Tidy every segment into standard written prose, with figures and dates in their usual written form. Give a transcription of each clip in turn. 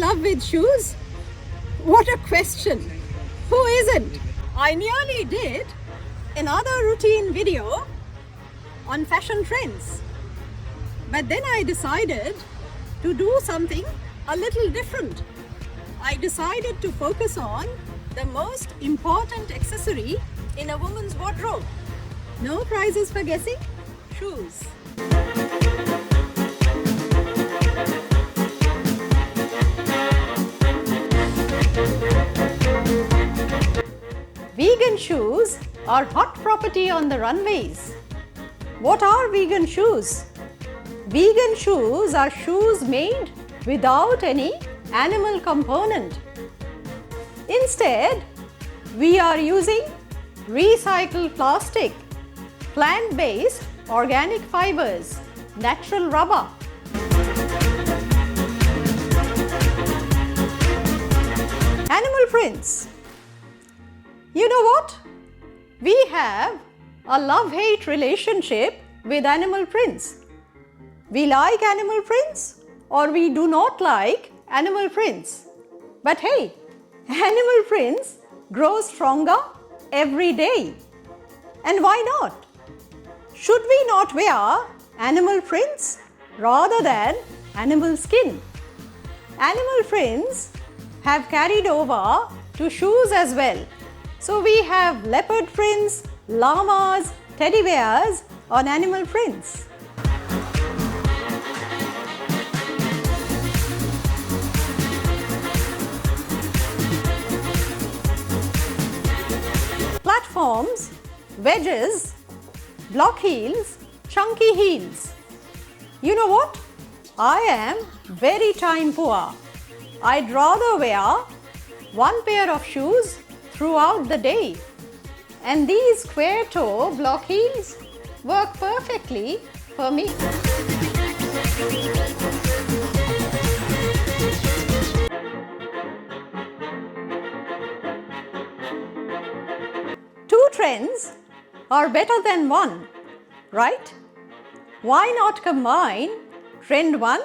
love with shoes? What a question! Who isn't? I nearly did another routine video on fashion trends. But then I decided to do something a little different. I decided to focus on the most important accessory in a woman's wardrobe. No prizes for guessing? Shoes. Vegan shoes are hot property on the runways. What are vegan shoes? Vegan shoes are shoes made without any animal component. Instead, we are using recycled plastic, plant-based organic fibers, natural rubber. Animal prints. You know what? We have a love-hate relationship with animal prints. We like animal prints or we do not like animal prints. But hey, animal prints grow stronger every day. And why not? Should we not wear animal prints rather than animal skin? Animal prints have carried over to shoes as well. So we have leopard prints, llamas, teddy bears on animal prints. Platforms, wedges, block heels, chunky heels. You know what? I am very time poor. I'd rather wear one pair of shoes throughout the day. And these square toe block heels work perfectly for me. Two trends are better than one, right? Why not combine trend 1,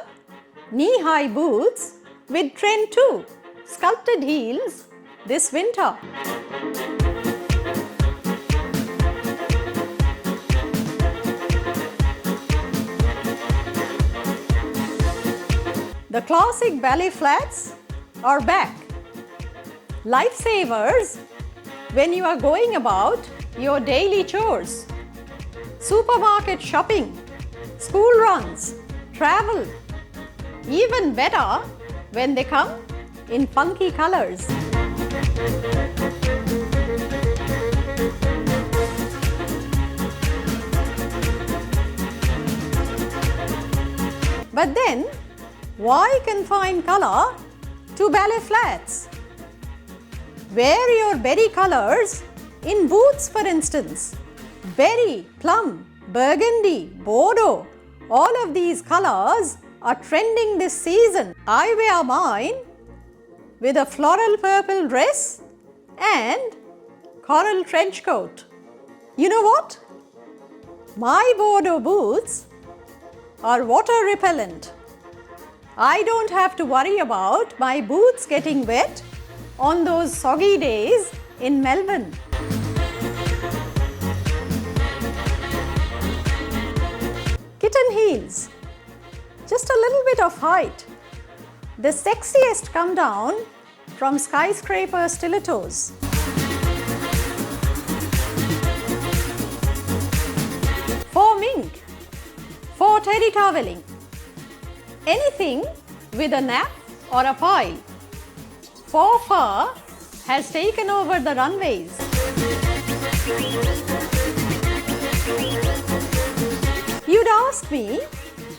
knee-high boots, with trend 2, sculpted heels, this winter? The classic ballet flats are back. Lifesavers when you are going about your daily chores, supermarket shopping, school runs, travel. Even better when they come in funky colors. But then, why confine color to ballet flats? Wear your berry colors in boots, for instance. Berry, plum, burgundy, bordeaux, all of these colors are trending this season. I wear mine with a floral purple dress and coral trench coat. You know what? My bordeaux boots are water repellent. I don't have to worry about my boots getting wet on those soggy days in Melbourne. Kitten heels. Just a little bit of height. The sexiest come down from skyscraper stilettos. For mink, for teddy toweling, anything with a nap or a pile. Faux fur has taken over the runways. You'd ask me,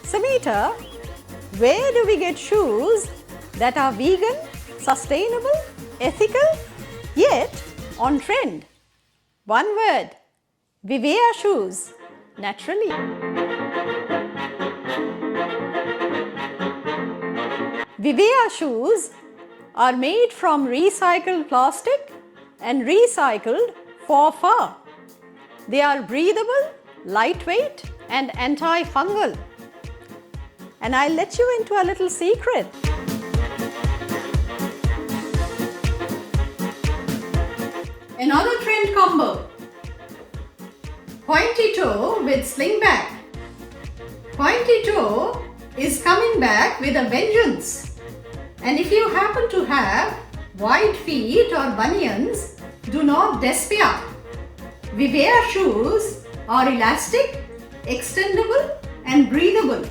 Samita, where do we get shoes that are vegan, sustainable, ethical, yet on trend? One word, Vivaia shoes, naturally. Vivaia shoes are made from recycled plastic and recycled faux fur. They are breathable, lightweight and antifungal. And I'll let you into a little secret. Another trend combo. Pointy toe with sling bag. Pointy toe is coming back with a vengeance. And if you happen to have wide feet or bunions, do not despair. Vivaia shoes are elastic, extendable and breathable.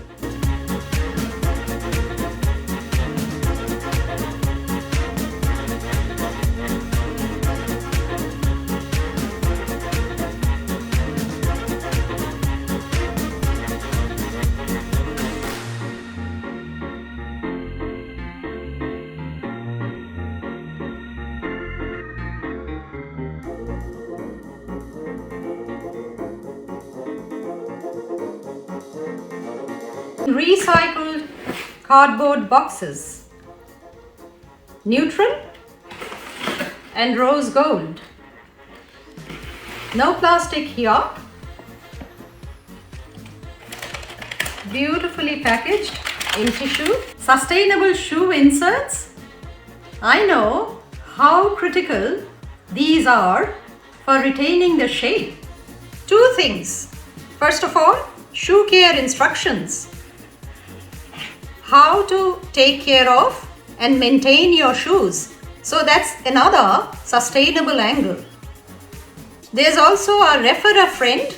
Recycled cardboard boxes, neutral and rose gold. No plastic here. Beautifully packaged in tissue. Sustainable shoe inserts. I know how critical these are for retaining the shape. Two things. First of all, shoe care instructions. How to take care of and maintain your shoes. So that's another sustainable angle. There's also a refer a friend.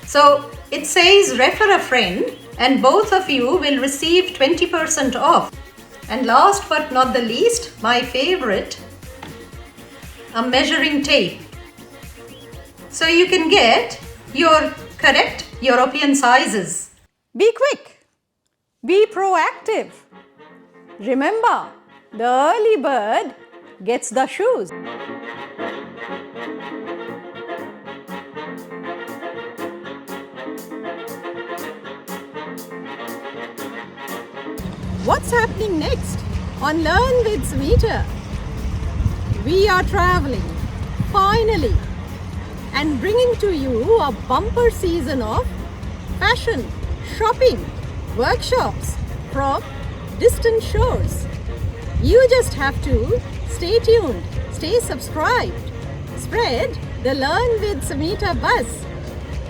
So it says refer a friend and both of you will receive 20% off. And last but not the least, my favorite, a measuring tape. So you can get your correct European sizes. Be quick. Be proactive. Remember, the early bird gets the shoes. What's happening next on Learn with Samita? We are traveling, finally, and bringing to you a bumper season of fashion, shopping, workshops from distant shores. You just have to stay tuned, stay subscribed, spread the Learn with Samita buzz.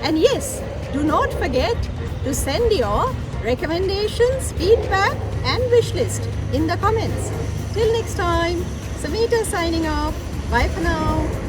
And yes, do not forget to send your recommendations, feedback and wish list in the comments. Till next time, Samita signing off. Bye for now.